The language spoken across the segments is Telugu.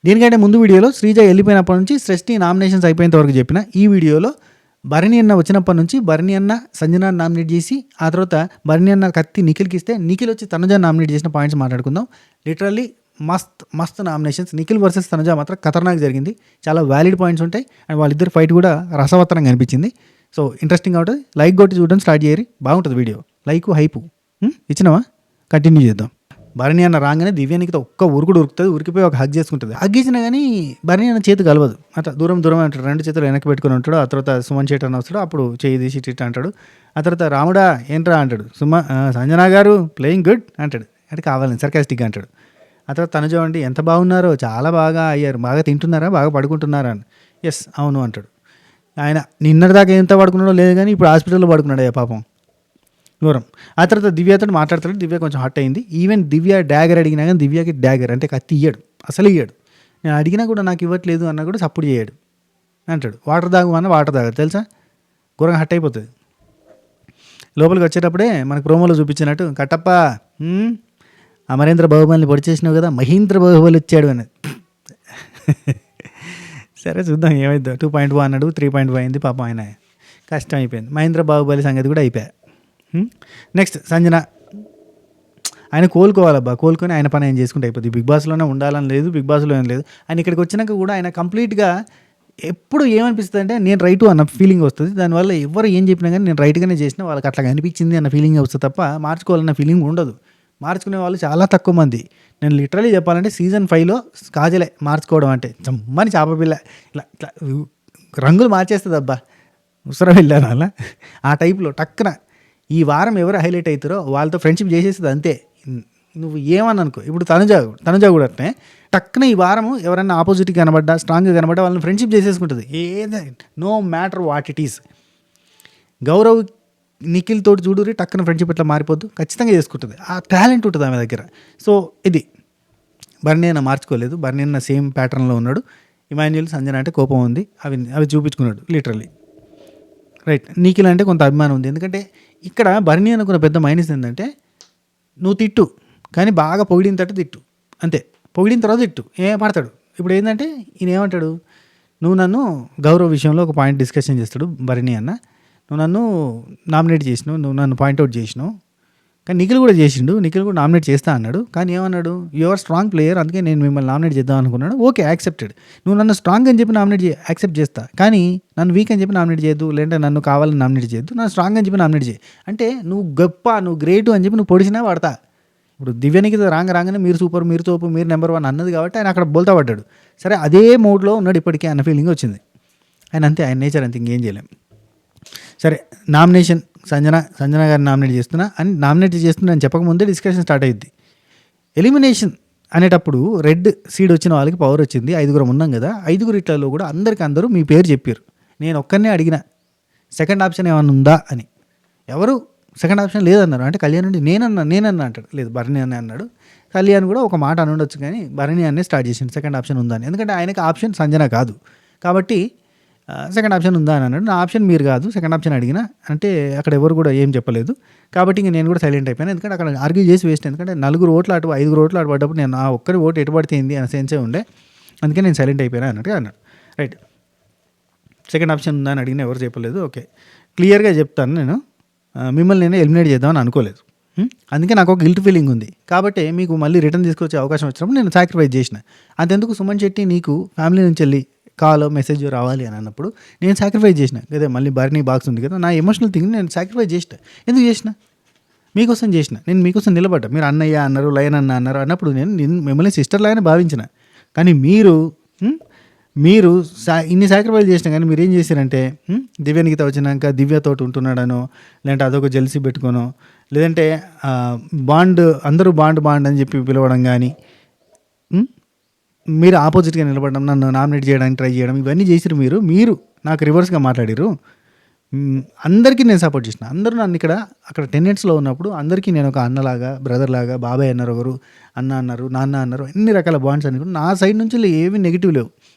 దీనికంటే ముందు వీడియోలో శ్రీజ వెళ్ళిపోయినప్పటి నుంచి సృష్టి నామినేషన్స్ అయిపోయేంత వరకు చెప్పిన. ఈ వీడియోలో భరణి అన్న వచ్చినప్పటి నుంచి భరణి అన్న సంజనాన్ని నామినేట్ చేసి ఆ తర్వాత భరణి అన్న కత్తి నిఖిల్కి ఇస్తే నిఖిల్ వచ్చి తనుజాని నామినేట్ చేసిన పాయింట్స్ మాట్లాడుకుందాం. లిటరల్లీ మస్త్ నామినేషన్స్. నిఖిల్ వర్సెస్ తనుజ మాత్రం ఖతర్నాక్ జరిగింది. చాలా వ్యాలిడ్ పాయింట్స్ ఉంటాయి అండ్ వాళ్ళిద్దరు ఫైట్ కూడా రసవత్తరంగా అనిపించింది. సో ఇంట్రెస్టింగ్ ఉంటుంది. లైక్ కొట్టి చూడడం స్టార్ట్ చేయరు, బాగుంటుంది వీడియో. లైక్ హైపు ఇచ్చినావా, కంటిన్యూ చేద్దాం. భరణి అన్న రాగానే దివ్యానికి ఒక్క ఉరుకుడు ఉరుకుతుంది, ఉరికిపోయి ఒక హగ్ చేసుకుంటుంది. హగ్ ఇచ్చినా కానీ భరణి అన్న చేతి కలవదు. అట్లా దూరం అంటాడు, రెండు చేతులు వెనక్కి పెట్టుకుని ఉంటాడు. ఆ తర్వాత సుమన్ చేట్ అని వస్తాడు, అప్పుడు చేయి తీసి ఇట్ట అంటాడు. ఆ తర్వాత రాముడా ఏంట్రా అంటాడు. సంజనా గారు ప్లేయింగ్ గుడ్ అంటాడు, అంటే కావాలని సర్కాస్టిక్గా అంటాడు. ఆ తర్వాత తనుజ అండి ఎంత బాగున్నారో, చాలా బాగా అయ్యారు, బాగా తింటున్నారా, బాగా పడుకుంటున్నారా అని. ఎస్ అవును అంటాడు. ఆయన నిన్నటిదాకా ఎంత పడుకున్నాడో లేదు కానీ ఇప్పుడు హాస్పిటల్లో పడుకున్నాడు అయ్యా పాపం, దూరం. ఆ తర్వాత దివ్యతో మాట్లాడతాడు. దివ్య కొంచెం హాట్ అయింది. ఈవెన్ దివ్య డ్యాగర్ అడిగినా కానీ దివ్యకి డ్యాగర్ అంటే కత్తి ఇయ్యాడు, అసలు ఇయ్యాడు. నేను అడిగినా కూడా నాకు ఇవ్వట్లేదు అన్నా కూడా సపోర్ట్ చేయడు అంటాడు. వాటర్ తాగమన్నా వాటర్ తాగాడు, తెలుసా, ఘోరంగా హట్ అయిపోతుంది. లోపలికి వచ్చేటప్పుడే మనకు ప్రోమోలో చూపించినట్టు కట్టప్ప అమరేంద్ర బాహుబలిని పొడి చేసినావు కదా, మహేంద్ర బాహుబలి వచ్చాడు అనేది. సరే చూద్దాం ఏమైందో. 2.1 అన్నాడు, 3.5 అయింది. పాపం ఆయన కష్టం అయిపోయింది. మహేంద్ర బాహుబలి సంగతి కూడా అయిపోయా. నెక్స్ట్ సంజన, ఆయన కోలుకోవాలబ్బా, కోలుకొని ఆయన పని ఆయన చేసుకుంటే అయిపోతుంది. బిగ్ బాస్లోనే ఉండాలని లేదు, బిగ్ బాస్లో ఏం లేదు. ఆయన ఇక్కడికి వచ్చినాక కూడా ఆయన కంప్లీట్గా ఎప్పుడు ఏమనిపిస్తుంది అంటే నేను రైటు అన్న ఫీలింగ్ వస్తుంది. దానివల్ల ఎవరు ఏం చెప్పినా కానీ నేను రైట్గానే చేసినా వాళ్ళకి అట్లా అనిపించింది అన్న ఫీలింగ్ వస్తుంది తప్ప మార్చుకోవాలన్న ఫీలింగ్ ఉండదు. మార్చుకునే వాళ్ళు చాలా తక్కువ మంది. నేను లిటరలీ చెప్పాలంటే సీజన్ 5లో కాజలే మార్చుకోవడం అంటే జమ్మని చేపపిల్ల ఇట్లా ఇట్లా రంగులు మార్చేస్తుంది అబ్బా, ఉసరం వెళ్ళాను అలా. ఆ టైప్లో టక్కున ఈ వారం ఎవరు హైలైట్ అవుతారో వాళ్ళతో ఫ్రెండ్షిప్ చేసేస్తుంది అంతే. నువ్వు ఏమని అనుకో. ఇప్పుడు తనుజ కూడా అట్నే టక్కున ఈ వారము ఎవరైనా ఆపోజిట్గా కనబడ్డా, స్ట్రాంగ్గా కనబడ్డా వాళ్ళని ఫ్రెండ్షిప్ చేసేసుకుంటుంది. ఏదైనా no matter what it is. Gaurav Nikhil తోటి చూడురి టక్కున ఫ్రెండ్షిప్ ఇట్లా మారిపోద్దు, ఖచ్చితంగా చేసుకుంటుంది. ఆ టాలెంట్ ఉంటుంది ఆమె దగ్గర. సో ఇది భరణి అన్న మార్చుకోలేదు. భరణి అన్న సేమ్ ప్యాటర్న్లో ఉన్నాడు. ఇమాన్యుయల్ సంజన అంటే కోపం ఉంది, అవి చూపించుకున్నాడు లిటరల్లీ. రైట్. నిఖిల్ అంటే కొంత అభిమానం ఉంది. ఎందుకంటే ఇక్కడ భరణి అనుకున్న పెద్ద మైనస్ ఏంటంటే నువ్వు తిట్టు కానీ బాగా పొగిడిన తర్వాత తిట్టు, అంతే. పొగిడిన తర్వాత తిట్టు పడతాడు. ఇప్పుడు ఏంటంటే ఈయన ఏమంటాడు, నువ్వు నన్ను గౌరవ విషయంలో ఒక పాయింట్ డిస్కషన్ చేస్తాడు భరణి అన్న. నువ్వు నన్ను నామినేట్ చేసినావు, నువ్వు నన్ను పాయింట్అవుట్ చేసినావు, కానీ నిఖిల్ కూడా చేసిండు, నిఖిల్ కూడా నామినేట్ చేస్తా అన్నాడు. కానీ ఏమన్నాడు, యువర్ స్ట్రాంగ్ ప్లేయర్, అందుకే నేను మిమ్మల్ని నామినేట్ చేద్దాం అనుకున్నాను. Okay accepted. నువ్వు నన్ను స్ట్రాంగ్ అని చెప్పి నామినేట్ యాక్సెప్ట్ చేస్తా, కానీ నన్ను వీక్ అని చెప్పి నామినేట్ చేయొద్దు, లేదంటే నన్ను కావాలని నామినేట్ చేయొద్దు, నన్ను స్ట్రాంగ్ అని చెప్పి నామినేట్ చేయి. అంటే నువ్వు గొప్ప, నువ్వు గ్రేటు అని చెప్పి నువ్వు పొడిచినా పడతా. ఇప్పుడు దివ్యానికి రాగానే మీరు సూపర్, మీరు తోపు, మీరు నెంబర్ 1 అన్నది కాబట్టి ఆయన అక్కడ బోల్తా పడ్డాడు. సరే అదే మోడ్లో ఉన్నాడు ఇప్పటికీ అన్న ఫీలింగ్ వచ్చింది. ఆయన అంతే, ఆయన నేచర్ అంతే, ఇంకేం చేయలేం. సరే నామినేషన్ సంజన గారిని నామినేట్ చేస్తున్నా అని చెప్పకముందే డిస్కషన్ స్టార్ట్ అయ్యింది. ఎలిమినేషన్ అనేటప్పుడు రెడ్ సీడ్ వచ్చిన వాళ్ళకి పవర్ వచ్చింది. 5 ఉన్నాం కదా, 5 ఇట్లలో కూడా అందరూ మీ పేరు చెప్పారు. నేను ఒక్కనే అడిగిన సెకండ్ ఆప్షన్ ఏమన్నా ఉందా అని. ఎవరు సెకండ్ ఆప్షన్ లేదన్నారు. అంటే కళ్యాణ్ నుండి నేనన్నా అంటాడు. లేదు భరణి అనే అన్నాడు. కళ్యాణ్ కూడా ఒక మాట అని ఉండొచ్చు కానీ భరణి అనే స్టార్ట్ చేసిండు సెకండ్ ఆప్షన్ ఉందా అని. ఎందుకంటే ఆయనకి ఆప్షన్ సంజన కాదు కాబట్టి సెకండ్ ఆప్షన్ ఉందా అని అన్నాడు. నా ఆప్షన్ మీరు కాదు, సెకండ్ ఆప్షన్ అడిగినా అంటే అక్కడ ఎవరు కూడా ఏం చెప్పలేదు. కాబట్టి ఇంక నేను కూడా సైలెంట్ అయిపోయాను. ఎందుకంటే అక్కడ ఆర్గ్యూ చేసి వేస్ట్. ఎందుకంటే 4 ఓట్లు అటు 5 ఓట్లు అటు పడ్డప్పుడు నేను ఆ ఒక్కరి ఓటు ఎటు పడితే ఏంది అనే సెన్సే ఉండే. అందుకే నేను సైలెంట్ అయిపోయినా అన్నట్టుగా అన్నాడు. రైట్. సెకండ్ ఆప్షన్ ఉందా అని అడిగినా ఎవరు చెప్పలేదు. ఓకే క్లియర్గా చెప్తాను, నేను మిమ్మల్ని నేను ఎలిమినేట్ చేద్దామని అనుకోలేదు. అందుకే నాకు ఒక గిల్ట్ ఫీలింగ్ ఉంది. కాబట్టి మీకు మళ్ళీ రిటర్న్ తీసుకొచ్చే అవకాశం వచ్చినప్పుడు నేను సాక్రిఫైస్ చేసిన. అంతెందుకు సుమన్ శెట్టి నీకు ఫ్యామిలీ నుంచి వెళ్ళి కాల్ మెసేజ్ రావాలి అని అన్నప్పుడు నేను సాక్రిఫైస్ చేసిన కదా. మళ్ళీ భరణి బాక్స్ ఉంది కదా, నా ఎమోషనల్ థింగ్ నేను సాక్రిఫైస్ చేసిన. ఎందుకు చేసిన? మీకోసం చేసిన. నేను మీకోసం నిలబడ్డా. మీరు అన్నయ్య అన్నారు, లయన్ అన్న అన్నారు అన్నప్పుడు నేను మిమ్మల్ని సిస్టర్ లాగానే భావించిన. కానీ మీరు ఇన్ని సాక్రిఫైస్ చేసినా కానీ మీరు ఏం చేశారంటే దివ్యానికి వచ్చినాక దివ్యతోటి ఉంటున్నాడనో, లేదంటే అదొక జెల్సీ పెట్టుకోనో, లేదంటే అందరూ బాండ్ అని చెప్పి పిలవడం కానీ, మీరు ఆపోజిట్గా నిలబడడం, నన్ను నామినేట్ చేయడానికి ట్రై చేయడం, ఇవన్నీ చేసిరు. మీరు నాకు రివర్స్గా మాట్లాడిరు. అందరికీ నేను సపోర్ట్ చేసిన. అందరూ నన్ను అక్కడ టెనెంట్స్లో ఉన్నప్పుడు అందరికీ నేను ఒక అన్నలాగా, బ్రదర్ లాగా, బాబాయ్ అన్నారు, ఒకరు అన్న అన్నారు, నాన్న అన్నారు, అన్ని రకాల బాండ్స్ అని కూడా నా సైడ్ నుంచి ఏవి నెగిటివ్ లేవు.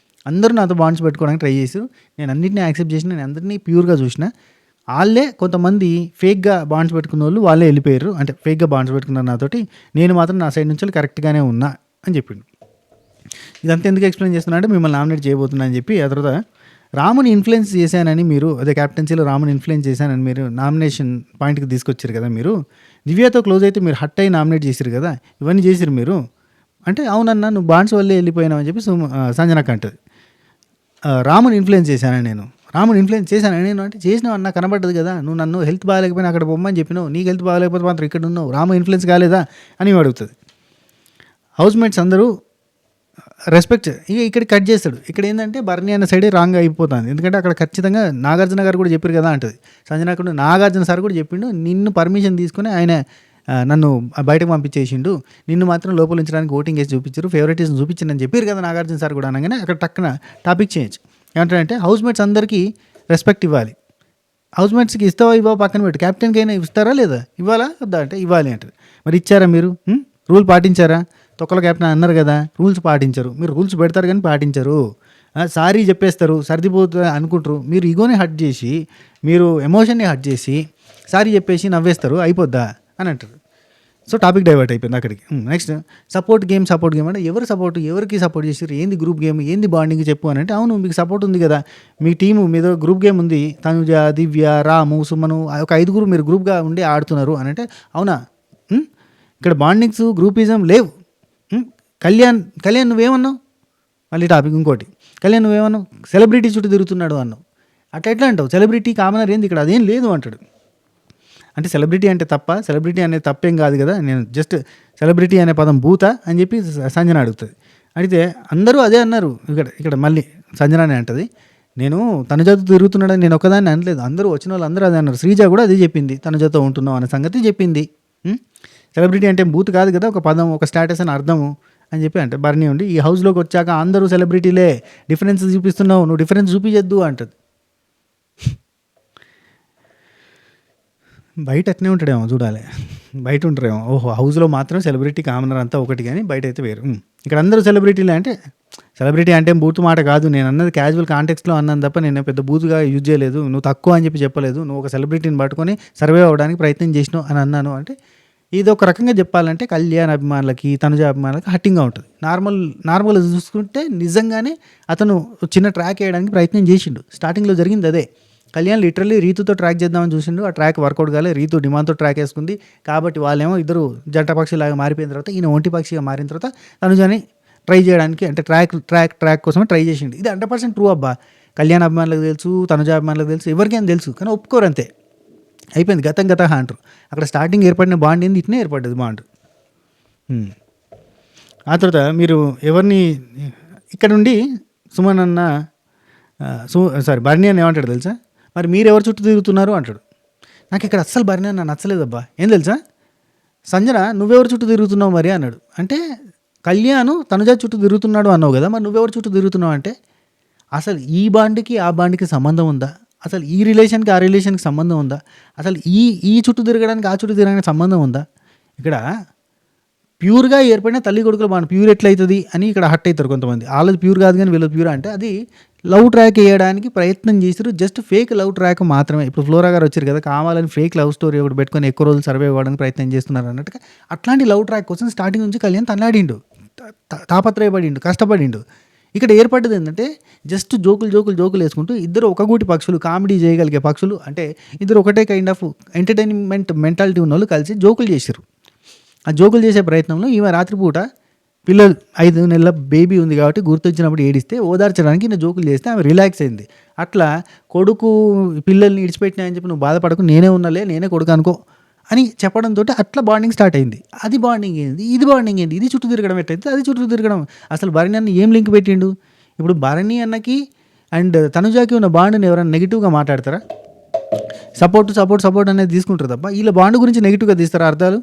అందరూ నాతో బాండ్స్ పెట్టుకోవడానికి ట్రై చేశారు. నేను అన్నింటినీ యాక్సెప్ట్ చేసిన, నేను అందరినీ ప్యూర్గా చూసిన. వాళ్ళే కొంతమంది ఫేక్గా బాండ్స్ పెట్టుకున్న వాళ్ళు వాళ్ళే వెళ్ళిపోయారు. అంటే ఫేక్గా బాండ్స్ పెట్టుకున్నారు నాతోటి. నేను మాత్రం నా సైడ్ నుంచి కరెక్ట్గానే ఉన్నా అని చెప్పిండు. ఇదంతా ఎందుకు ఎక్స్ప్లెయిన్ చేస్తున్నా అంటే మిమ్మల్ని నామినేట్ చేయబోతున్నా అని చెప్పి ఆ తర్వాత రాముని ఇన్ఫ్లుయెన్స్ చేశానని మీరు అదే క్యాప్టెన్సీలో రాముని ఇన్ఫ్లుయెన్స్ చేశానని మీరు నామినేషన్ పాయింట్కి తీసుకొచ్చారు కదా మీరు. దివ్యతో క్లోజ్ అయితే మీరు హట్ అయి నామినేట్ చేశారు కదా, ఇవన్నీ చేసిరు మీరు అంటే అవునన్నా నువ్వు బాండ్స్ వల్లే వెళ్ళిపోయినావు అని చెప్పి సంజనకు అంటది. రాముని ఇన్ఫ్లుయెన్స్ చేశానని నేను, రాముని ఇన్ఫ్లుయెన్స్ చేశానని నేను అంటే చేసినావు అన్న కనబడ్డది కదా, నువ్వు నన్ను హెల్త్ బాగాలేకపోయినా అక్కడ పొమ్మని చెప్పినావు, నీకు హెల్త్ బాగాలేకపోతే మాత్రం ఇక్కడ ఉన్నావు, రాము ఇన్ఫ్లుయెన్స్ కాలేదా అని అడుగుతుంది. హౌస్ మేట్స్ అందరూ రెస్పెక్ట్ ఇక ఇక్కడ కట్ చేస్తాడు. ఇక్కడ ఏంటంటే బర్నీ అన్న సైడే రాంగ్ అయిపోతుంది, ఎందుకంటే అక్కడ ఖచ్చితంగా నాగార్జున గారు కూడా చెప్పారు కదా అంటది సంజన. అక్కడ నాగార్జున సార్ కూడా చెప్పిండు, నిన్ను పర్మిషన్ తీసుకుని ఆయన నన్ను బయటకు పంపించేసిండు, నిన్ను మాత్రం లోపల ఉంచడానికి ఓటింగ్ వేసి చూపించారు, ఫేవరెటిజం చూపించిందని చెప్పారు కదా నాగార్జున సార్ కూడా అనగానే అక్కడ టక్కున టాపిక్ చేంజ్. ఏమంటారంటే హౌస్ మేట్స్ అందరికీ రెస్పెక్ట్ ఇవ్వాలి, హౌస్ మేట్స్కి ఇస్తావా ఇవ్వ పక్కన పెట్టి, క్యాప్టెన్కి అయినా ఇస్తారా లేదా, ఇవ్వాలా వద్దా అంటే ఇవ్వాలి అంటారు. మరి ఇచ్చారా మీరు, రూల్ పాటించారా? తొక్కల క్యాప్టెన్ అన్నారు కదా, రూల్స్ పాటించరు మీరు, రూల్స్ పెడతారు కానీ పాటించరు, సారీ చెప్పేస్తారు సర్దిపోతుంది అనుకుంటారు, మీరు ఈగోని హట్ చేసి మీరు ఎమోషన్ని హట్ చేసి సారీ చెప్పేసి నవ్వేస్తారు అయిపోద్దా అని అంటారు. సో టాపిక్ డైవర్ట్ అయిపోయింది అక్కడికి. నెక్స్ట్ సపోర్ట్ గేమ్ అంటే ఎవరు సపోర్ట్, ఎవరికి సపోర్ట్ చేసారు, ఏంది గ్రూప్ గేమ్, ఏంది బాండింగ్ చెప్పు అని అంటే అవును మీకు సపోర్ట్ ఉంది కదా, మీ టీము మీద గ్రూప్ గేమ్ ఉంది, తనుజ, దివ్య, రాము, సుమను ఒక 5 మీరు గ్రూప్గా ఉండి ఆడుతున్నారు అని అంటే అవునా, ఇక్కడ బాండింగ్స్ గ్రూపిజం లేవు. కళ్యాణ్ నువ్వేమన్నావు, మళ్ళీ టాపిక్ ఇంకోటి, కళ్యాణ్ నువ్వేమన్నావు సెలబ్రిటీ చుట్టూ తిరుగుతున్నాడు అన్నావు, అట్లా ఎట్లా అంటావు, సెలబ్రిటీ కామనర్ ఏంది ఇక్కడ, అదేం లేదు అంటాడు. అంటే సెలబ్రిటీ అంటే తప్ప, సెలబ్రిటీ అనేది తప్పేం కాదు కదా, నేను జస్ట్ సెలబ్రిటీ అనే పదం భూత అని చెప్పి సంజన అడుగుతుంది. అడిగితే అందరూ అదే అన్నారు. ఇక్కడ మళ్ళీ సంజననే అంటది, నేను తనుజతో తిరుగుతున్నాడని నేను ఒకదాన్ని అనలేదు, అందరూ వచ్చిన వాళ్ళు అందరూ అదే అన్నారు, శ్రీజ కూడా అదే చెప్పింది, తనుజతో ఉంటున్నావు అనే సంగతి చెప్పింది. సెలబ్రిటీ అంటే బూత్ కాదు కదా, ఒక పదం, ఒక స్టేటస్ అని అర్థము అని చెప్పి అంటే బర్నీ ఉండి ఈ హౌస్లోకి వచ్చాక అందరూ సెలబ్రిటీలే, డిఫరెన్స్ చూపిస్తున్నావు, నువ్వు డిఫరెన్స్ చూపించద్దు అంటది. బయట అట్నే ఉంటాడేమో చూడాలి, బయట ఉంటారేమో, ఓహో హౌస్లో మాత్రం సెలబ్రిటీ కామనర్ అంతా ఒకటి కానీ బయట అయితే వేరు. ఇక్కడ అందరూ సెలబ్రిటీలే అంటే సెలబ్రిటీ అంటే బూత్ మాట కాదు, నేను అన్నది క్యాజువల్ కాంటెక్స్లో అన్నాను తప్ప నేను పెద్ద బూత్గా యూజ్ చేయలేదు, నువ్వు తక్కువ అని చెప్పి చెప్పలేదు, నువ్వు ఒక సెలబ్రిటీని పట్టుకొని సర్వే అవ్వడానికి ప్రయత్నం చేసినావు అని అన్నాను. అంటే ఇది ఒక రకంగా చెప్పాలంటే కళ్యాణ్ అభిమానులకి, తనుజ అభిమానులకి హట్టింగ్గా ఉంటుంది. నార్మల్ చూసుకుంటే నిజంగానే అతను చిన్న ట్రాక్ వేయడానికి ప్రయత్నం చేసిండు, స్టార్టింగ్లో జరిగింది అదే. కళ్యాణ్ లిటరల్లీ రీతుతో ట్రాక్ చేద్దామని చూసిండు, ఆ ట్రాక్ వర్కౌట్ కాలే, రీతు డిమాండ్తో ట్రాక్ వేసుకుంది కాబట్టి వాళ్ళేమో ఇద్దరు జంట పక్షిలాగా మారిపోయిన తర్వాత ఈయన ఒంటి పక్షిగా మారిన తర్వాత తనుజని ట్రై చేయడానికి అంటే ట్రాక్ కోసమే ట్రై చేసిండు. ఇది 100% ట్రూ అబ్బా, కళ్యాణ్ అభిమానులకు తెలుసు, తనుజ అభిమానులకు తెలుసు, ఎవరికైనా తెలుసు, కానీ ఒప్పుకోరు అంతే, అయిపోయింది గతం అంటారు. అక్కడ స్టార్టింగ్ ఏర్పడిన బాండ్ ఏంది, ఇట్నే ఏర్పడ్డది బాండ్. ఆ తర్వాత మీరు ఎవరిని ఇక్కడ నుండి సుమన్ అన్న బర్నీ అన్న ఏమంటాడు తెలుసా, మరి మీరు ఎవరు చుట్టూ తిరుగుతున్నారు అంటాడు. నాకు ఇక్కడ అస్సలు బర్నీ అన్న నచ్చలేదబ్బా, ఏం తెలుసా, సంజన నువ్వెవరు చుట్టూ తిరుగుతున్నావు మరి అన్నాడు. అంటే కళ్యాణ్ తనుజ చుట్టూ తిరుగుతున్నాడు అన్నావు కదా, మరి నువ్వెవరు చుట్టూ తిరుగుతున్నావు అంటే అసలు ఈ బాండ్కి ఆ బాండ్కి సంబంధం ఉందా, అసలు ఈ రిలేషన్కి ఆ రిలేషన్కి సంబంధం ఉందా, అసలు ఈ చుట్టూ తిరగడానికి ఆ చుట్టూ తిరగడానికి సంబంధం ఉందా? ఇక్కడ ప్యూర్గా ఏర్పడిన తల్లి కొడుకుల బాండ్ ప్యూర్ ఎట్లయితుంది అని ఇక్కడ హట్ అవుతారు కొంతమంది. వాళ్ళది ప్యూర్ కాదు కానీ వీళ్ళది ప్యూర్ అంటే అది లవ్ ట్రాక్ వేయడానికి ప్రయత్నం చేశారు, జస్ట్ ఫేక్ లవ్ ట్రాక్ మాత్రమే. ఇప్పుడు ఫ్లోరా గారు వచ్చారు కదా, కావాలని ఫేక్ లవ్ స్టోరీ ఒకటి పెట్టుకొని ఎక్కువ రోజులు సర్వే అవ్వడానికి ప్రయత్నం చేస్తున్నారు అన్నట్టుగా అట్లాంటి లవ్ ట్రాక్ కోసం స్టార్టింగ్ నుంచి కళ్యాణ్ తన్నాడిండు, తాపత్రయపడిండు, కష్టపడిండు. ఇక్కడ ఏర్పడ్డది ఏంటంటే జస్ట్ జోకులు వేసుకుంటూ ఇద్దరు ఒక గూటి పక్షులు, కామెడీ చేయగలిగే పక్షులు, అంటే ఇద్దరు ఒకటే కైండ్ ఆఫ్ ఎంటర్టైన్మెంట్ మెంటాలిటీ ఉన్న వాళ్ళు కలిసి జోకులు చేశారు. ఆ జోకులు చేసే ప్రయత్నంలో ఈమె రాత్రిపూట పిల్లలు 5 నెలల బేబీ ఉంది కాబట్టి గుర్తొచ్చినప్పుడు ఏడిస్తే ఓదార్చడానికి ఈయన జోకులు చేస్తే ఆమె రిలాక్స్ అయింది. అట్లా కొడుకు పిల్లల్ని ఇడిచిపెట్టినా అని చెప్పి నువ్వు బాధపడకు, నేనే ఉన్నాలే, నేనే కొడుకు అనుకో అని చెప్పడంతో అట్లా బాండింగ్ స్టార్ట్ అయింది. అది బాండింగ్ ఏంది, ఇది బాండింగ్ ఏంది, ఇది చుట్టూ తిరగడం ఎట్లయితే అది చుట్టూ తిరగడం. అసలు భరణి అన్న ఏం లింక్ పెట్టిండు? ఇప్పుడు భరణి అన్నకి అండ్ తనుజాకి ఉన్న బాండ్ని ఎవరైనా నెగిటివ్గా మాట్లాడతారా? సపోర్ట్ అనేది తీసుకుంటారు తప్ప వీళ్ళ బాండ్ గురించి నెగిటివ్గా తీస్తారా అర్థాలు?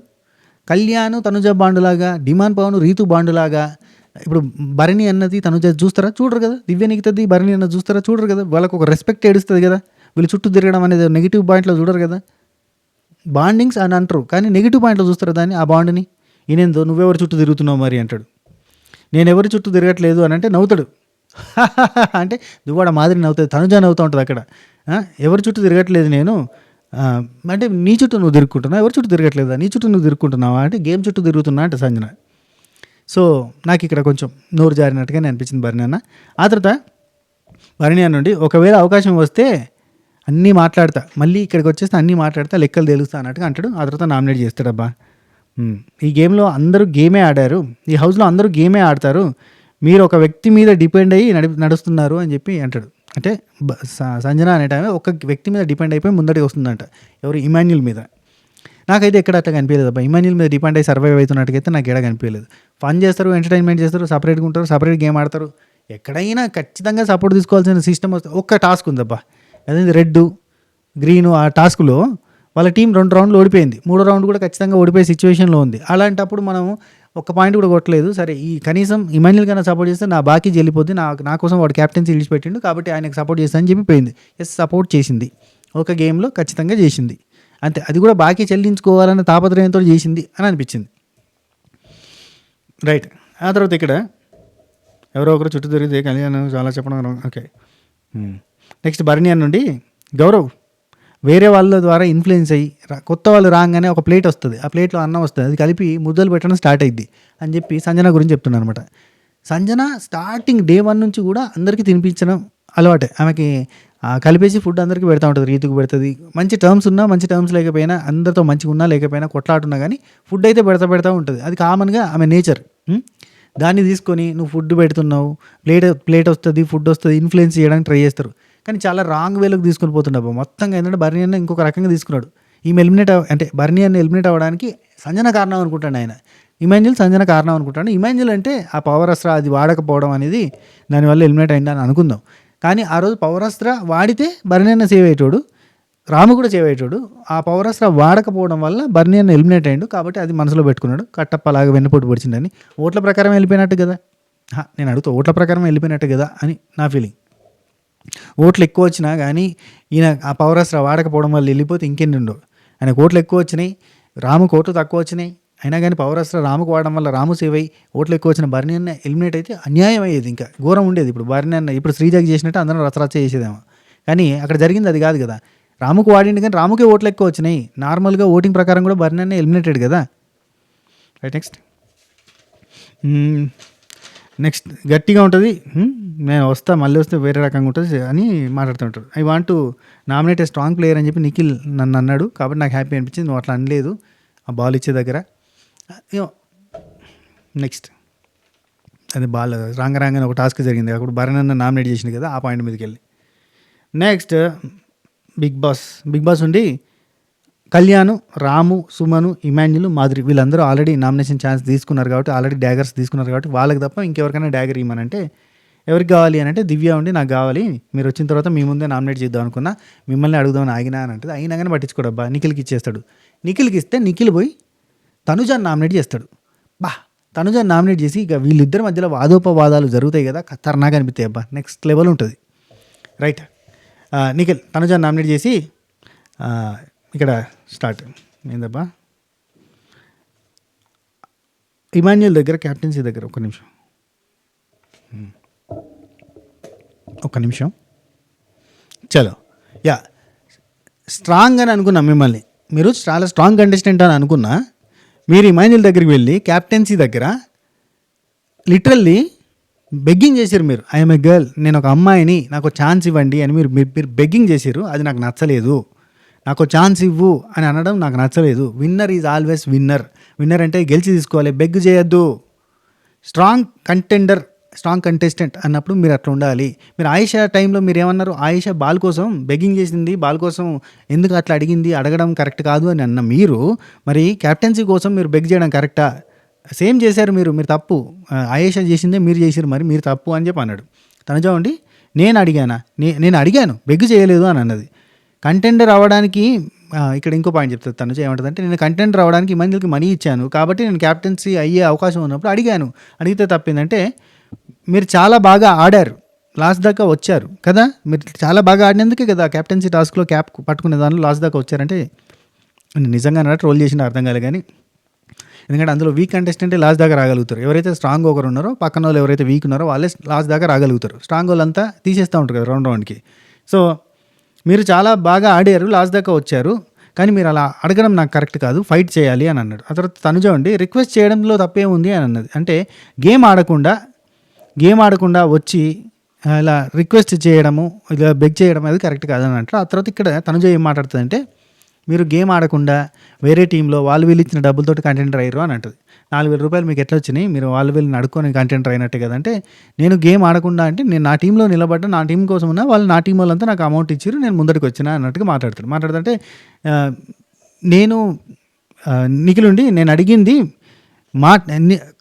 కళ్యాణ్ తనుజ బాండులాగా, డిమాండ్ పవన్ రీతు బాండులాగా, ఇప్పుడు భరణి అన్నది తనుజ చూస్తారా? చూడరు కదా. దివ్య నిఖితది భరణి అన్నది చూస్తారా? చూడరు కదా. వాళ్ళకు ఒక రెస్పెక్ట్ ఏడుస్తుంది కదా. వీళ్ళు చుట్టూ తిరగడం అనేది నెగిటివ్ పాయింట్లో చూడరు కదా. బాండింగ్స్ అని అంటారు కానీ నెగిటివ్ పాయింట్లో చూస్తారు దాన్ని, ఆ బాండ్ని. ఈయనేందో నువ్వెవరి చుట్టూ తిరుగుతున్నావు మరి అంటాడు. నేను ఎవరి చుట్టూ తిరగట్లేదు అని అంటే నవ్వుతాడు. అంటే దువ్వాడ మాదిరి నవ్వుతుంది, తనుజ నవ్వుతూ ఉంటుంది అక్కడ. ఎవరి చుట్టూ తిరగట్లేదు నేను అంటే నీ చుట్టూ నువ్వు తిరుగుకుంటున్నావు, ఎవరి చుట్టూ తిరగట్లేదా, నీ చుట్టూ నువ్వు తిరుగుకుంటున్నావా అంటే గేమ్ చుట్టూ తిరుగుతున్నా అంటే సంజన. సో నాకు ఇక్కడ కొంచెం నోరు జారినట్టుగానే అనిపించింది భరణి అన్న. ఆ తర్వాత భరణి అన్న నుండి ఒకవేళ అవకాశం వస్తే అన్నీ మాట్లాడతా, మళ్ళీ ఇక్కడికి వచ్చేస్తే అన్నీ మాట్లాడతా, లెక్కలు తెలుస్తా అన్నట్టుగా అంటాడు. ఆ తర్వాత నామినేట్ చేస్తాడబ్బా. ఈ గేమ్లో అందరూ గేమే ఆడారు, ఈ హౌస్లో అందరూ గేమే ఆడతారు, మీరు ఒక వ్యక్తి మీద డిపెండ్ అయ్యి నడుస్తున్నారు అని చెప్పి అంటాడు. అంటే సంజన అనే టైం ఒక వ్యక్తి మీద డిపెండ్ అయిపోయి ముందటికి వస్తుందంట. ఎవరు? ఇమాన్యుల్ మీద. నాకైతే ఎక్కడ అట్లా కనిపించలేదు అబ్బా. ఇమాన్యుల్ మీద డిపెండ్ అయ్యి సర్వైవ్ అవుతున్నట్టుకైతే నాకు ఎక్కడ కనిపించలేదు. ఫన్ చేస్తారు, ఎంటర్టైన్మెంట్ చేస్తారు, సపరేట్గా ఉంటారు, సపరేట్ గేమ్ ఆడతారు. ఎక్కడైనా ఖచ్చితంగా సపోర్ట్ తీసుకోవాల్సిన సిస్టమ్ వస్తే ఒక్క టాస్క్ ఉందబ్బా, అదే రెడ్ గ్రీను. ఆ టాస్క్లో వాళ్ళ టీం 2 రౌండ్లు ఓడిపోయింది, 3వ రౌండ్ కూడా ఖచ్చితంగా ఓడిపోయే సిచ్యువేషన్లో ఉంది. అలాంటప్పుడు మనం ఒక పాయింట్ కూడా కొట్టలేదు. సరే, ఈ కనీసం ఇమాన్యుల్ కన్నా సపోర్ట్ చేస్తే నా బాకీ చెల్లిపోద్ది, నా కోసం వాడు క్యాప్టెన్సీ విడిచిపెట్టిండు కాబట్టి ఆయనకు సపోర్ట్ చేస్తా అని చెప్పి పోయింది. సపోర్ట్ చేసింది, ఒక గేమ్లో ఖచ్చితంగా చేసింది అంతే. అది కూడా బాకీ చెల్లించుకోవాలన్న తాపత్రయంతో చేసింది అని అనిపించింది. రైట్. ఆ తర్వాత ఇక్కడ ఎవరో ఒకరు చుట్టూ తిరిగితే కళ్యాణం చాలా చెప్పడం. ఓకే, నెక్స్ట్ భరణి నుండి గౌరవ్ వేరే వాళ్ళ ద్వారా ఇన్ఫ్లుయెన్స్ అయ్యి కొత్త వాళ్ళు రాగానే ఒక ప్లేట్ వస్తుంది, ఆ ప్లేట్లో అన్నం వస్తుంది, అది కలిపి ముద్దలు పెట్టడం స్టార్ట్ అయ్యిద్ది అని చెప్పి సంజన గురించి చెప్తున్నాను అనమాట. సంజన స్టార్టింగ్ డే 1 నుంచి కూడా అందరికీ తినిపించడం అలవాటే. ఆమెకి కలిపేసి ఫుడ్ అందరికీ పెడతా ఉంటుంది, రీతికి పెడుతుంది. మంచి టర్మ్స్ ఉన్నా మంచి టర్మ్స్ లేకపోయినా, అందరితో మంచిగా ఉన్నా లేకపోయినా, కొట్లాటున్నా కానీ ఫుడ్ అయితే పెడతా ఉంటుంది. అది కామన్గా ఆమె నేచర్. దాన్ని తీసుకొని నువ్వు ఫుడ్ పెడుతున్నావు, ప్లేట్ వస్తుంది, ఫుడ్ వస్తుంది, ఇన్ఫ్లుయెన్స్ చేయడానికి ట్రై చేస్తారు. కానీ చాలా రాంగ్ వేలోకి తీసుకొని పోతుండవు. మొత్తంగా ఏంటంటే భరణి అన్న ఇంకొక రకంగా తీసుకున్నాడు. ఈమె అంటే భరణి అన్న ఎలిమినేట్ అవ్వడానికి సంజన కారణం అనుకుంటాడు ఆయన. ఇమాన్యుల్ సంజన కారణం అనుకుంటాడు. ఇమాన్యుల్ అంటే ఆ పవర్ అస్త్ర అది వాడకపోవడం అనేది దానివల్ల ఎలిమినేట్ అయింది అని అనుకుందాం. కానీ ఆ రోజు పవర్ అస్త్ర వాడితే భరణి అన్న సేవ్ అయ్యేటోడు, రాము కూడా సేవ్ అయ్యేటోడు. ఆ పవర్ అస్త్ర వాడకపోవడం వల్ల భరణి అన్న ఎలిమినేట్ అయ్యాడు. కాబట్టి అది మనసులో పెట్టుకున్నాడు. కట్టప్ప అలాగా వెన్నుపోటు పొడిచిందని. ఓట్ల ప్రకారం వెళ్ళిపోయినట్టు కదా, నేను అడుగుతా, ఓట్ల ప్రకారం వెళ్ళిపోయినట్టు కదా అని నా ఫీలింగ్. ఓట్లు ఎక్కువ వచ్చినా కానీ ఈయన ఆ పవర్ అస్త్ర వాడకపోవడం వల్ల వెళ్ళిపోతే ఇంకెన్ని ఉండవు. ఆయనకు ఓట్లు ఎక్కువ వచ్చినాయి, రాముకు ఓట్లు తక్కువ వచ్చినాయి. అయినా కానీ పవర్ అస్త్ర రాముకు వాడడం వల్ల రాము సేవ్ అయ్యి ఓట్లు ఎక్కువ వచ్చిన భరణి అన్న ఎలిమినేట్ అయితే అన్యాయం అయ్యేది, ఇంకా ఘోరం ఉండేది. ఇప్పుడు భరణి అన్న ఇప్పుడు శ్రీజాకి చేసినట్టు అందరం రచరచ చేసేదేమో. కానీ అక్కడ జరిగింది అది కాదు కదా. రాముకు వాడింది కానీ రాముకే ఓట్లు ఎక్కువ వచ్చినాయి. నార్మల్గా ఓటింగ్ ప్రకారం కూడా భరణి అన్న ఎలిమినేటెడ్ కదా. రైట్. నెక్స్ట్ గట్టిగా ఉంటుంది, నేను వస్తా మళ్ళీ వస్తే వేరే రకంగా ఉంటుంది అని మాట్లాడుతుంటారు. I want to nominate a strong player అని చెప్పి నిఖిల్ నన్ను అన్నాడు. కాబట్టి నాకు హ్యాపీ అనిపించింది. నువ్వు అట్లా అనలేదు ఆ బాల్ ఇచ్చే దగ్గర. నెక్స్ట్ అది బాల్ రాంగరాంగని ఒక టాస్క్ జరిగింది, అప్పుడు భరణి అన్న నామినేట్ చేసింది కదా, ఆ పాయింట్ మీదకి వెళ్ళి. నెక్స్ట్ బిగ్ బాస్ ఉండి కళ్యాణ్, రాము, సుమను, ఇమాన్యుల్, మాధురి వీళ్ళందరూ ఆల్రెడీ నామినేషన్ ఛాన్స్ తీసుకున్నారు కాబట్టి, ఆల్రెడీ డ్యాగర్స్ తీసుకున్నారు కాబట్టి వాళ్ళకి తప్ప ఇంకెవరికైనా డ్యాగర్ ఇవ్వమనంటే ఎవరికి కావాలి అని అంటే దివ్య ఉండి నాకు కావాలి, మీరు వచ్చిన తర్వాత మీ ముందే నామినేట్ చేద్దాం అనుకున్నా, మిమ్మల్ని అడుగుదామని ఆగినా అని అంటే అయినా కానీ పట్టించుకోడబ్బా. నిఖిల్కి ఇచ్చేస్తాడు. నిఖిల్కి ఇస్తే నిఖిల్ పోయి తనుజాన్ని నామినేట్ చేస్తాడు. తనుజాన్ని నామినేట్ చేసి ఇక వీళ్ళిద్దరి మధ్యలో వాదోపవాదాలు జరుగుతాయి కదా, ఖతర్నాక్ అనిపిస్తాయి అబ్బా, నెక్స్ట్ లెవెల్ ఉంటుంది. రైట్. నిఖిల్ తనుజాన్ని నామినేట్ చేసి ఇక్కడ స్టార్ట్ ఏందబ్బా, ఇమాన్యుల్ దగ్గర క్యాప్టెన్సీ దగ్గర ఒక్క నిమిషం చలో. స్ట్రాంగ్ అని అనుకున్నా మిమ్మల్ని, మీరు చాలా స్ట్రాంగ్ కంటెస్టెంట్ అని అనుకున్నా. మీరు ఇమాన్యుల్ దగ్గరికి వెళ్ళి క్యాప్టెన్సీ దగ్గర లిటరల్లీ బెగ్గింగ్ చేశారు. మీరు ఐఎమ్ ఏ గర్ల్, నేను ఒక అమ్మాయిని, నాకు ఛాన్స్ ఇవ్వండి అని మీరు బెగ్గింగ్ చేశారు. అది నాకు నచ్చలేదు. నాకు ఛాన్స్ ఇవ్వు అని అనడం నాకు నచ్చలేదు. Winner is always winner. Winner అంటే గెలిచి తీసుకోవాలి, బెగ్ చేయొద్దు. స్ట్రాంగ్ కంటెస్టెంట్ అన్నప్పుడు మీరు అట్లా ఉండాలి. మీరు ఆయిషా టైంలో మీరు ఏమన్నారు, ఆయిషా బాల్ కోసం బెగ్గింగ్ చేసింది, బాల్ కోసం ఎందుకు అట్లా అడిగింది, అడగడం కరెక్ట్ కాదు అని అన్న మీరు మరి క్యాప్టెన్సీ కోసం మీరు బెగ్ చేయడం కరెక్టా? సేమ్ చేశారు మీరు తప్పు. ఆయిషా చేసిందే మీరు చేసారు, మరి మీరు తప్పు అని చెప్పి అన్నాడు. తనుజ ఉండి నేను అడిగాను బెగ్ చేయలేదు అని అన్నది. కంటెండర్ అవ్వడానికి ఇక్కడ ఇంకో పాయింట్ చెప్తాను. తనుజ ఏమంటుందంటే, నేను కంటెండర్ అవ్వడానికి ఇమాన్యుల్కి మనీ ఇచ్చాను కాబట్టి నేను క్యాప్టెన్సీ అయ్యే అవకాశం ఉన్నప్పుడు అడిగితే తప్పిందంటే, మీరు చాలా బాగా ఆడారు, లాస్ట్ దాకా వచ్చారు కదా, మీరు చాలా బాగా ఆడినందుకే కదా క్యాప్టెన్సీ టాస్క్లో క్యాప్ పట్టుకునే దానిలో లాస్ట్ దాకా వచ్చారంటే నిజంగా ట్రోల్ చేసిన అర్థం కాలే. కానీ ఎందుకంటే అందులో వీక్ కంటెస్టెంటే లాస్ట్ దాకా రాగలుగుతారు. ఎవరైతే స్ట్రాంగ్ ఒకరు ఉన్నారో పక్కన వాళ్ళు ఎవరైతే వీక్ ఉన్నారో వాళ్ళే లాస్ట్ దాకా రాగలుగుతారు. స్ట్రాంగ్ వాళ్ళంతా తీసేస్తూ ఉంటారు కదా రౌండ్కి. సో మీరు చాలా బాగా ఆడారు, లాస్ట్ దాకా వచ్చారు, కానీ మీరు అలా అడగడం నాకు కరెక్ట్ కాదు, ఫైట్ చేయాలి అని అన్నాడు. ఆ తర్వాత తనుజ ఉండి రిక్వెస్ట్ చేయడంలో తప్పే ఉంది అని అన్నది. అంటే గేమ్ ఆడకుండా వచ్చి ఇలా రిక్వెస్ట్ చేయడము, ఇలా బెగ్ చేయడం అది కరెక్ట్ కాదని అంటారు. ఆ తర్వాత ఇక్కడ తనుజ ఏం మాట్లాడుతుందంటే, మీరు గేమ్ ఆడకుండా వేరే టీంలో వాళ్ళు వీళ్ళు ఇచ్చిన డబ్బులతోటి కంటెంటర్ అయ్యారు అని అంటుంది. 4,000 రూపాయలు మీకు ఎట్లా వచ్చినాయి, మీరు వాళ్ళు వీళ్ళని అడుక్కొని కంటెంటర్ అయినట్టే కదంటే, నేను గేమ్ ఆడకుండా అంటే నేను నా టీంలో నిలబడ్డా, నా టీం కోసం ఉన్నా, వాళ్ళు నా టీం వాళ్ళంతా నాకు అమౌంట్ ఇచ్చారు, నేను ముందరికి వచ్చినా అన్నట్టుగా మాట్లాడుతుంటే నేను నిఖిలుండి నేను అడిగింది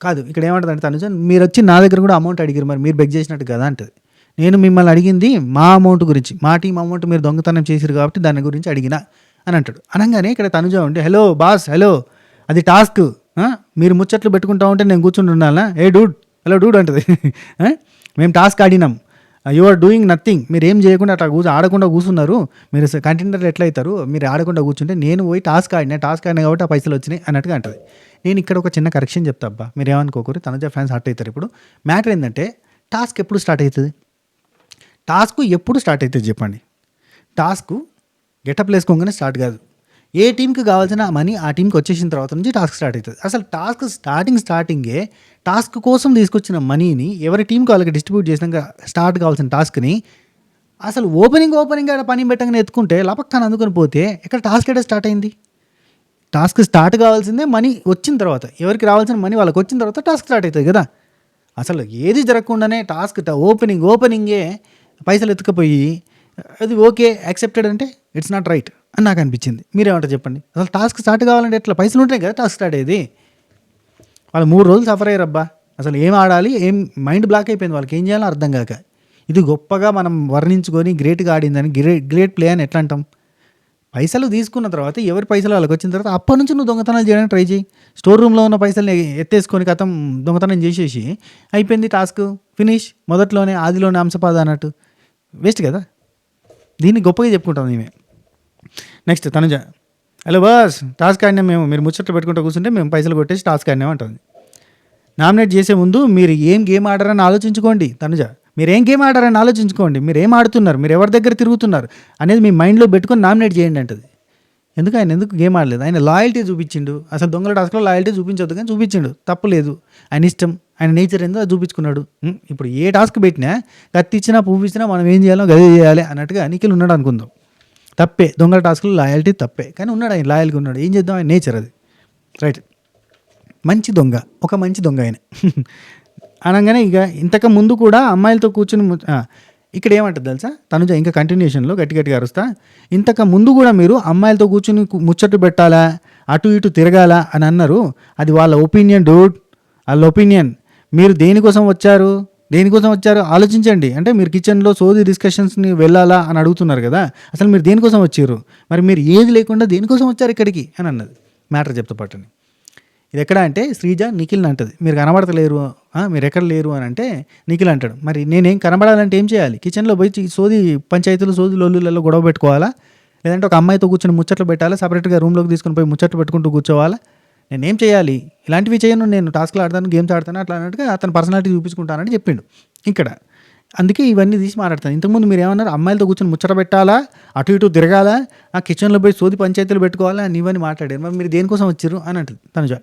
కాదు, ఇక్కడ ఏమంటుందంటే తనుజ, మీరు వచ్చి నా దగ్గర కూడా అమౌంట్ అడిగారు, మరి మీరు బెగ్ చేసినట్టు కదా అంటది. నేను మిమ్మల్ని అడిగింది మా అమౌంట్ గురించి, మా టీం అమౌంట్ మీరు దొంగతనం చేసిరు కాబట్టి దాని గురించి అడిగినా అని అంటాడు. అనగానే ఇక్కడ తనుజ ఉండి, హలో బాస్, హలో అది టాస్క్, మీరు ముచ్చట్లు పెట్టుకుంటా ఉంటే నేను కూర్చుని ఉండాలా, ఏ డూడ్, హలో డూడ్ అంటది. మేము టాస్క్ ఆడినాం, యు ఆర్ డూయింగ్ నథింగ్, మీరు ఏం చేయకుండా అట్లా ఆడకుండా కూర్చున్నారు, మీరు కంటెంటర్లు ఎట్లా అవుతారు, మీరు ఆడకుండా కూర్చుంటే, నేను పోయి టాస్క్ ఆడినా కాబట్టి ఆ పైసలు వచ్చినాయి అన్నట్టుగా అంటది. నేను ఇక్కడ ఒక చిన్న కరెక్షన్ చెప్తా అబ్బా, మీరు ఏమనుకోకూరు, తనుజ ఫ్యాన్స్ హర్ట్ అవుతారు. ఇప్పుడు మ్యాటర్ ఏంటంటే, టాస్క్ ఎప్పుడు స్టార్ట్ అవుతుంది, టాస్క్ ఎప్పుడు స్టార్ట్ అవుతుంది చెప్పండి. టాస్క్ గెటప్ వేసుకోగానే స్టార్ట్ కాదు. ఏ టీంకి కావాల్సిన మనీ ఆ టీంకి వచ్చేసిన తర్వాత నుంచి టాస్క్ స్టార్ట్ అవుతుంది. అసలు టాస్క్ స్టార్టింగే టాస్క్ కోసం తీసుకొచ్చిన మనీని ఎవరి టీంకి వాళ్ళకి డిస్ట్రిబ్యూట్ చేసినాక స్టార్ట్ కావాల్సిన టాస్క్ని అసలు ఓపెనింగ్ ఆడ పని పెట్టగానే ఎత్తుకుంటే లపక్కన అందుకొని పోతే ఇక్కడ టాస్క్ ఎక్కడ స్టార్ట్ అయింది. టాస్క్ స్టార్ట్ కావాల్సిందే మనీ వచ్చిన తర్వాత, ఎవరికి రావాల్సిన మనీ వాళ్ళకి వచ్చిన తర్వాత టాస్క్ స్టార్ట్ అవుతుంది కదా. అసలు ఏది జరగకుండానే టాస్క్ ఓపెనింగే పైసలు ఎత్తుకపోయి అది ఓకే యాక్సెప్టెడ్ అంటే ఇట్స్ నాట్ రైట్ అని నాకు అనిపించింది. మీరేమంటారు చెప్పండి. అసలు టాస్క్ స్టార్ట్ కావాలంటే ఎట్లా, పైసలు ఉంటాయి కదా టాస్క్ స్టార్ట్ అయ్యేది. వాళ్ళు 3 రోజులు సఫర్ అయ్యారబ్బా, అసలు ఏం ఆడాలి, ఏం మైండ్ బ్లాక్ అయిపోయింది, వాళ్ళకి ఏం చేయాలో అర్థం కాక. ఇది గొప్పగా మనం వర్ణించుకొని గ్రేట్గా ఆడిందని, గ్రేట్ ప్లే అని ఎట్లా అంటాం. పైసలు తీసుకున్న తర్వాత ఎవరి పైసలు వాళ్ళకి వచ్చిన తర్వాత అప్పటి నుంచి నువ్వు దొంగతనాలు చేయడానికి ట్రై చేయి. స్టోర్ రూమ్లో ఉన్న పైసల్ని ఎత్తేసుకొని కథం దొంగతనం చేసేసి అయిపోయింది టాస్క్ ఫినిష్, మొదట్లోనే ఆదిలోనే అంశపాద అన్నట్టు వేస్ట్ కదా. దీన్ని గొప్పగా చెప్పుకుంటాం మేమే. Next Tanuja, hello boss, task ఆడినాం మేము, మీరు ముచ్చట్లు పెట్టుకుంటూ కూర్చుంటే మేము పైసలు కొట్టేసి టాస్క్ ఆడినాం అంటుంది. నామినేట్ చేసే ముందు మీరు ఏం గేమ్ ఆడారని ఆలోచించుకోండి తనుజ, మీరు ఏం గేమ్ ఆడారని ఆలోచించుకోండి, మీరు ఏం ఆడుతున్నారు, మీరు ఎవరి దగ్గర తిరుగుతున్నారు అనేది మీ మైండ్లో పెట్టుకొని నామినేట్ చేయండి అంటది. ఎందుకు గేమ్ ఆడలేదు, ఆయన లాయల్టీ చూపించిండు. అసలు దొంగల టాస్క్లో లాయల్టీ చూపించొద్దు కానీ చూపించిండు, తప్పులేదు, ఆయన ఇష్టం, ఆయన నేచర్ ఏందో అది చూపించుకున్నాడు. ఇప్పుడు ఏ టాస్క్ పెట్టినా కత్తి ఇచ్చినా పువ్వు ఇచ్చినా మనం ఏం చేయాలో గదే చేయాలి అన్నట్టుగా నిఖిల్ ఉన్నాడు అనుకుందాం, తప్పే. దొంగల టాస్క్లో లాయల్టీ తప్పే, కానీ ఉన్నాడు ఆయన, లాయల్గా ఉన్నాడు, ఏం చేద్దాం, ఆయన నేచర్ అది, రైట్. మంచి దొంగ ఆయన. అనగానే ఇక ఇంతకు ముందు కూడా అమ్మాయిలతో కూర్చుని ఇక్కడ ఏమంటుంది తెలుసా తనుజ, ఇంకా కంటిన్యూషన్లో గట్టిగా అరుస్తా, ఇంతకు ముందు కూడా మీరు అమ్మాయిలతో కూర్చుని ముచ్చట్లు పెట్టాలా, అటు ఇటు తిరగాలా అని అన్నారు, అది వాళ్ళ ఒపీనియన్ డూడ్, వాళ్ళ ఒపీనియన్. మీరు దేనికోసం వచ్చారు ఆలోచించండి. అంటే మీరు కిచెన్లో సోది డిస్కషన్స్ని వెళ్ళాలా అని అడుగుతున్నారు కదా, అసలు మీరు దేనికోసం వచ్చారు, మరి మీరు ఏది లేకుండా దేనికోసం వచ్చారు ఇక్కడికి అని అన్నది. మ్యాటర్ చెప్తా పట్టని. ఇది ఎక్కడ అంటే శ్రీజ నిఖిల్ని అంటది, మీరు కనబడతలేరు, మీరు ఎక్కడ లేరు అని అంటే నిఖిల్ అంటాడు, మరి నేనేం కనబడాలంటే ఏం చేయాలి, కిచెన్లో పోయి సోది లొల్లులలో గొడవ పెట్టుకోవాలా, లేదంటే ఒక అమ్మాయితో కూర్చొని ముచ్చట్లు పెట్టాలా, సపరేట్గా రూమ్లోకి తీసుకొని పోయి ముచ్చట్లు పెట్టుకుంటూ కూర్చోవాలా, నేనేం చేయాలి, ఇలాంటివి చేయను, నేను టాస్క్లు ఆడతాను, గేమ్స్ ఆడతాను, అట్లా అన్నట్టుగా అతను పర్సనాలిటీ చూపించుకుంటానని చెప్పిండు ఇక్కడ. అందుకే ఇవన్నీ తీసి మాట్లాడతాను. ఇంతకుముందు మీరు ఏమన్నారు, అమ్మాయిలతో కూర్చొని ముచ్చట పెట్టాలా, అటు ఇటు తిరగాలా, ఆ కిచెన్లో పోయి సోది పంచాయతీలు పెట్టుకోవాలా అని ఇవన్నీ మాట్లాడారు. మరి మీరు దేనికోసం వచ్చారు అని అంటుంది తనుజ.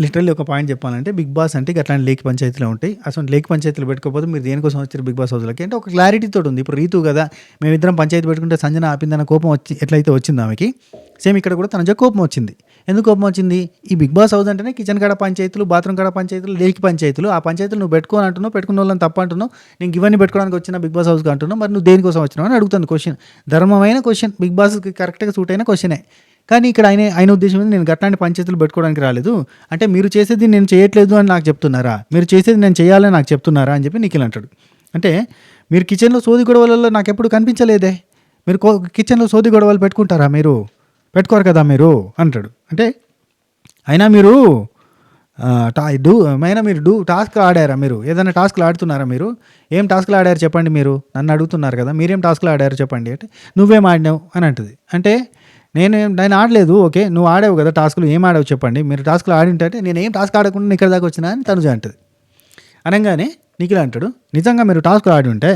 లిటరల్లీ ఒక పాయింట్ చెప్పాలంటే, బిగ్ బాస్ అంటే అట్లాంటి లేక్ పంచాయతీలు ఉంటాయి. అసలు లేక్ పంచాయతీలు పెట్టుకోకపోతే మీరు దేనికోసం వచ్చారు బిగ్ బాస్ హౌస్లోకి అంటే ఒక క్లారిటీతో ఉంది. ఇప్పుడు రీతు కదా, మేమిద్దరం పంచాయతీ పెట్టుకుంటే సంజన ఆపిందన్న కోపం ఎట్లయితే వచ్చింది ఆమెకి, సేమ్ ఇక్కడ కూడా తనుజ కోపం వచ్చింది. ఎందుకు కోపం వచ్చింది, ఈ బిగ్ బాస్ హౌస్ అంటేనే కిచెన్ కాడ పంచాయతీలు, బాత్రూమ్ కాడ పంచాయతీలు, లేక్ పంచాయతీలు, ఆ పంచాయతీలు నువ్వు పెట్టుకోని అంటున్నావు, పెట్టుకున్న వాళ్ళని తప్ప అంటున్నావు, నేను ఇవన్నీ పెట్టుకోవడానికి వచ్చిన బిగ్ బాస్ హౌస్కి అంటున్నావు, మరి నువ్వు దేనికోసం వచ్చినావు అని అడుగుతుంది. క్వశ్చన్ ధర్మమైన క్వశ్చన్, బిగ్ బాస్కి కరెక్ట్గా సూట్ అయిన క్వశ్చనే. కానీ ఇక్కడ ఆయన ఉద్దేశం ఏంది, నేను గట్లాంటి పంచాయతీలు పెట్టుకోవడానికి రాలేదు, అంటే మీరు చేసేది నేను చేయట్లేదు అని నాకు చెప్తున్నారా, మీరు చేసేది నేను చేయాలని నాకు చెప్తున్నారా అని చెప్పి నిఖిల్ అంటాడు. అంటే మీరు కిచెన్లో సోది గొడవలలో నాకు ఎప్పుడు కనిపించలేదే, మీరు కిచెన్లో సోది గొడవలు పెట్టుకుంటారా, మీరు పెట్టుకోరు కదా మీరు అంటాడు. అంటే అయినా మీరు టాస్క్ ఆడారా, మీరు ఏదైనా టాస్క్లు ఆడుతున్నారా, మీరు ఏం టాస్క్లు ఆడారు చెప్పండి, మీరు నన్ను అడుగుతున్నారు కదా, మీరేం టాస్క్లు ఆడారు చెప్పండి అంటే నువ్వేం ఆడినావు అని అంటుంది. అంటే నేను ఆడలేదు, ఓకే నువ్వు ఆడావు కదా టాస్క్లు, ఏం ఆడావు చెప్పండి, మీరు టాస్క్లు ఆడింటే నేను ఏం టాస్క్ ఆడకుండా ఇక్కడ దాకా వచ్చినా అని తనుజ అంటుంది. అనగానే నిఖిల్ అంటాడు, నిజంగా మీరు టాస్క్లు ఆడి ఉంటే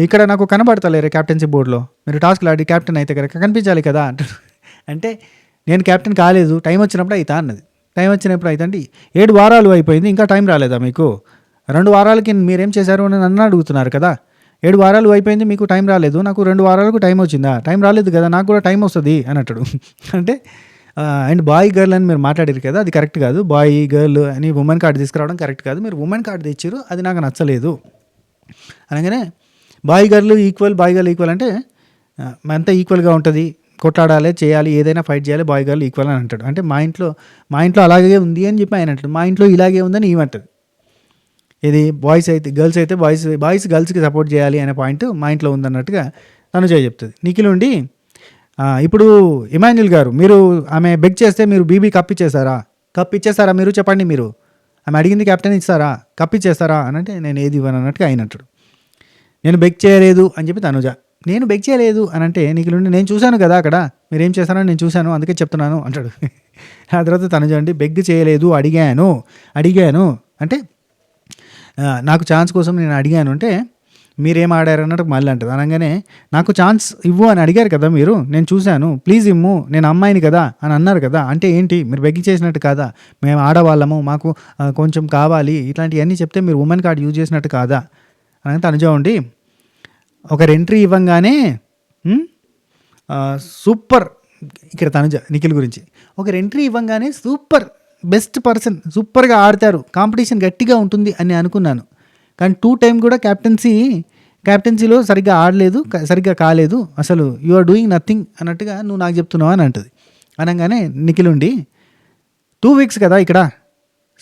ఇక్కడ నాకు కనబడతలేరు క్యాప్టెన్సీ బోర్డులో, మీరు టాస్క్లు ఆడి క్యాప్టెన్ అయితే కనుక కనిపించాలి కదా అంటాడు. అంటే నేను క్యాప్టెన్ కాలేదు, టైం వచ్చినప్పుడు అవుతా అన్నది. టైం వచ్చినప్పుడు అయితే అంటే 7 వారాలు అయిపోయింది, ఇంకా టైం రాలేదా మీకు? 2 వారాలకి మీరేం చేశారు అని నన్ను అడుగుతున్నారు కదా. 7 వారాలు అయిపోయింది, మీకు టైం రాలేదు, నాకు 2 వారాలకు టైం వచ్చిందా? టైం రాలేదు కదా, నాకు కూడా టైం వస్తుంది అని అంటాడు. అంటే అండ్ బాయ్ గర్ల్ అని మీరు మాట్లాడారు కదా, అది కరెక్ట్ కాదు. బాయ్ గర్ల్ అని ఉమెన్ కార్డు తీసుకురావడం కరెక్ట్ కాదు. మీరు ఉమెన్ కార్డు తెచ్చారు, అది నాకు నచ్చలేదు అనగానే బాయ్ గర్ల్ ఈక్వల్ అంటే అంతా ఈక్వల్గా ఉంటుంది, కొట్లాడాలి, చేయాలి, ఏదైనా ఫైట్ చేయాలి, బాయ్ గర్ల్ ఈక్వల్ అని అంటాడు. అంటే మా ఇంట్లో అలాగే ఉంది అని చెప్పి ఆయన అంటాడు. మా ఇంట్లో ఇలాగే ఉందని ఏమంటది. ఇది బాయ్స్ అయితే గర్ల్స్ అయితే బాయ్స్ గర్ల్స్కి సపోర్ట్ చేయాలి అనే పాయింట్ మా ఇంట్లో ఉందన్నట్టుగా తనుజ చెప్తుంది. నిఖిల్ ఉండి ఇప్పుడు ఇమాన్యుల్ గారు, మీరు ఆమె బెగ్ చేస్తే మీరు బీబీ కప్ ఇచ్చేస్తారా మీరు చెప్పండి, మీరు ఆమె అడిగింది క్యాప్టెన్ ఇస్తారా, కప్ ఇచ్చేస్తారా అని అంటే నేను ఏది ఇవ్వను అన్నట్టుగా ఆయన అంటాడు. నేను బెగ్ చేయలేదు అని చెప్పి తనుజ, నేను బెగ్ చేయలేదు అని అంటే నిఖిల్ ఉండి నేను చూశాను కదా అక్కడ మీరేం చేస్తారో నేను చూశాను అందుకే చెప్తున్నాను అంటాడు. ఆ తర్వాత తనుజ అండి బెగ్ చేయలేదు, అడిగాను అంటే నాకు ఛాన్స్ కోసం నేను అడిగాను అంటే మీరేం ఆడారు అన్నట్టు మళ్ళీ అంటుంది. అనగానే నాకు ఛాన్స్ ఇవ్వు అని అడిగారు కదా మీరు, నేను చూశాను, ప్లీజ్ ఇమ్ము, నేను అమ్మాయిని కదా అని అన్నారు కదా, అంటే ఏంటి మీరు బెగ్గి చేసినట్టు కాదా, మేము ఆడవాళ్ళము, మాకు కొంచెం కావాలి, ఇట్లాంటివన్నీ చెప్తే మీరు ఉమెన్ కార్డ్ యూజ్ చేసినట్టు కాదా అని తనుజ ఉండి ఒకరు ఎంట్రీ ఇవ్వంగానే సూపర్. ఇక్కడ తనుజ నిఖిల్ గురించి ఒకరు ఎంట్రీ ఇవ్వంగానే సూపర్, బెస్ట్ పర్సన్, సూపర్గా ఆడతారు, కాంపిటీషన్ గట్టిగా ఉంటుంది అని అనుకున్నాను. కానీ 2 టైం కూడా క్యాప్టెన్సీలో సరిగ్గా ఆడలేదు, సరిగ్గా కాలేదు, అసలు యు ఆర్ డూయింగ్ నథింగ్ అన్నట్టుగా నువ్వు నాకు చెప్తున్నావు అని అంటుంది. అనగానే నిఖిల్ ఉండి 2 వీక్స్ కదా ఇక్కడ,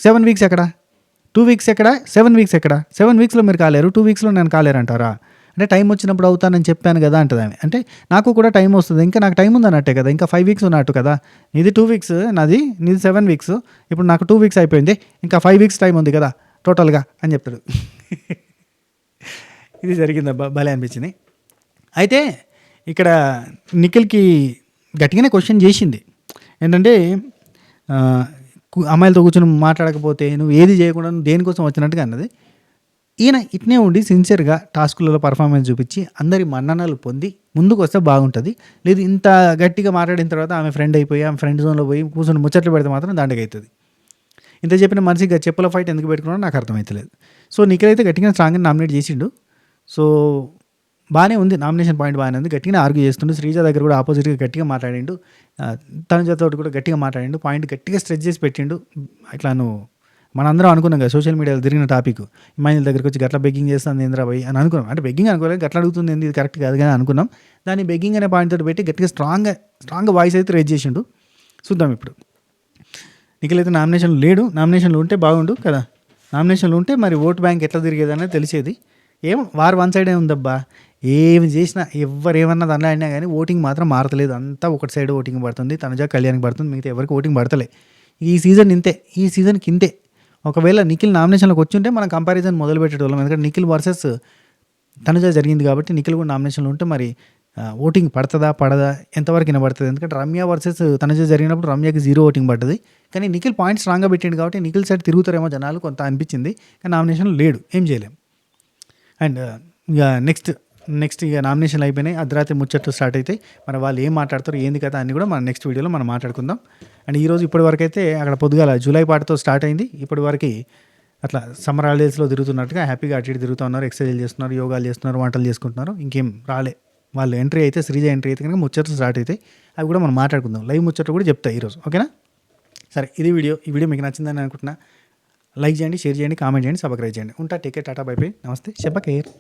7 వీక్స్ ఎక్కడ, 2 వీక్స్ ఎక్కడ, 7 వీక్స్ ఎక్కడ, 7 వీక్స్లో మీరు కాలేరు, 2 వీక్స్లో నేను కాలేరు అంటారా? అంటే టైం వచ్చినప్పుడు అవుతానని చెప్పాను కదా అంటుంది ఆమె. అంటే నాకు కూడా టైం వస్తుంది, ఇంకా నాకు టైం ఉంది అన్నట్టే కదా, ఇంకా 5 వీక్స్ ఉన్నట్టు కదా, నీది 2 వీక్స్, నీది 7 వీక్స్, ఇప్పుడు నాకు 2 వీక్స్ అయిపోయింది, ఇంకా 5 వీక్స్ టైం ఉంది కదా టోటల్గా అని చెప్తాడు. ఇది జరిగిందబ్బా, భలే అనిపించింది. అయితే ఇక్కడ నిఖిల్కి గట్టిగానే క్వశ్చన్ చేసింది ఏంటంటే అమ్మాయిలతో కూర్చొని మాట్లాడకపోతే నువ్వు ఏది చేయకుండా నువ్వు దేనికోసం వచ్చినట్టుగా అన్నది. ఈయన ఇట్నే ఉండి సిన్సియర్గా టాస్కులలో పర్ఫార్మెన్స్ చూపించి అందరి మన్ననలు పొంది ముందుకు వస్తే బాగుంటుంది. లేదు ఇంత గట్టిగా మాట్లాడిన తర్వాత ఆమె ఫ్రెండ్ అయిపోయి ఆమె ఫ్రెండ్ జోన్లో పోయి కూర్చొని ముచ్చట్లు పెడితే మాత్రం దండగ అవుతుంది. ఇంత చెప్పిన మనిషిగా చెప్పుల ఫైట్ ఎందుకు పెట్టుకున్నాడో నాకు అర్థమవుతలేదు. సో నిఖిల్ అయితే గట్టిగా స్ట్రాంగ్గా నామినేట్ చేసిండు. సో బాగానే ఉంది, నామినేషన్ పాయింట్ బాగానే ఉంది, గట్టిగా ఆర్గ్యూ చేస్తుండు. శ్రీజ దగ్గర కూడా ఆపోజిట్గా గట్టిగా మాట్లాడిండు, తనుజతో కూడా గట్టిగా మాట్లాడిండు, పాయింట్ గట్టిగా స్ట్రెచ్ చేసి పెట్టిండు. ఇట్లా నువ్వు మనందరం అనుకున్నాం కదా సోషల్ మీడియాలో తిరిగిన టాపిక్, ఇమాన్యుల్ దగ్గరికి వచ్చి గట్లా బెగ్గింగ్ చేస్తుంది ఏంద్రా భయ్ అని అనుకున్నాం. అంటే బెగ్గింగ్ అనుకోలేదు, గట్లా అడుగుతుంది ఏంది, ఇది కరెక్ట్ కాదు కానీ అనుకున్నాం. దాన్ని బెగ్గింగ్ అనే పాయింట్ తోటి పెట్టి గట్టిగా స్ట్రాంగ్ వాయిస్ అయితే రేజ్ చేసిండు. చూద్దాం ఇప్పుడు. నిఖిల్ అయితే నామినేషన్లు లేడు, నామినేషన్లు ఉంటే బాగుండు కదా, నామినేషన్లు ఉంటే మరి ఓటు బ్యాంక్ ఎట్లా తిరిగేదనేది తెలిసేది. ఏం వారు వన్ సైడే ఉందబ్బా, ఏమి చేసినా ఎవరేమన్నా దానిలో అయినా కానీ ఓటింగ్ మాత్రం మారతలేదు, అంతా ఒకటి సైడ్ ఓటింగ్ పడుతుంది, తనుజ కళ్యాణ్కి పడుతుంది, మిగతా ఎవరికి ఓటింగ్ పడతలే. ఈ సీజన్ ఇంతే, ఈ సీజన్కి ఇంతే. ఒకవేళ నిఖిల్ నామినేషన్లోకి వచ్చి మనం కంపారిజన్ మొదలు పెట్టేటోళ్ళం, ఎందుకంటే నిఖిల్ వర్సెస్ తనుజ జరిగింది కాబట్టి. నిఖిల్ కూడా నామినేషన్లో ఉంటే మరి ఓటింగ్ పడుతుందా పడదా ఎంతవరకు వినబడుతుంది, ఎందుకంటే రమ్య వర్సెస్ తనుజ జరిగినప్పుడు రమ్యకి 0 ఓటింగ్ పడ్డది, కానీ నిఖిల్ పాయింట్ స్ట్రాంగ్గా పెట్టిండు కాబట్టి నిఖిల్ సైడ్ తిరుగుతారేమో జనాలు కొంత అనిపించింది, కానీ నామినేషన్లో లేడు, ఏం చేయలేం. అండ్ ఇక నెక్స్ట్ ఇక నామినేషన్లు అయిపోయినాయి, అర్ధరాత్రి ముచ్చట్లు స్టార్ట్ అవుతాయి. మరి వాళ్ళు ఏం మాట్లాడతారు ఏంది కదా అని కూడా మన నెక్స్ట్ వీడియోలో మనం మాట్లాడుకుందాం. అండ్ ఈరోజు ఇప్పటివరకు అయితే అక్కడ పొద్దుగాల జూలై పాటతో స్టార్ట్ అయింది, ఇప్పటివరకు అట్లా సమ్మర్ హాలిడేస్లో తిరుగుతున్నట్టుగా హ్యాపీగా అటు ఇటు తిరుగుతూ ఉన్నారు, ఎక్సర్సైజ్ చేస్తున్నారు, యోగాలు చేస్తున్నారు, వంటలు చేసుకుంటున్నారు. ఇంకేం రాలే, వాళ్ళు ఎంట్రీ అయితే శ్రీజ ఎంట్రీ అయితే కనుక ముచ్చట్లు స్టార్ట్ అవుతాయి, అవి కూడా మనం మాట్లాడుకుందాం. లైవ్ ముచ్చట్లు కూడా చెప్తాయి ఈరోజు, ఓకేనా? సరే, ఈ వీడియో మీకు నచ్చిందని అనుకుంటున్నా. లైక్ చేయండి, షేర్ చేయండి, కామెంట్ చేయండి, సబ్స్క్రైబ్ చేయండి. ఉంటా, take care, Tata, by by, నమస్తే, శుభ కేర్.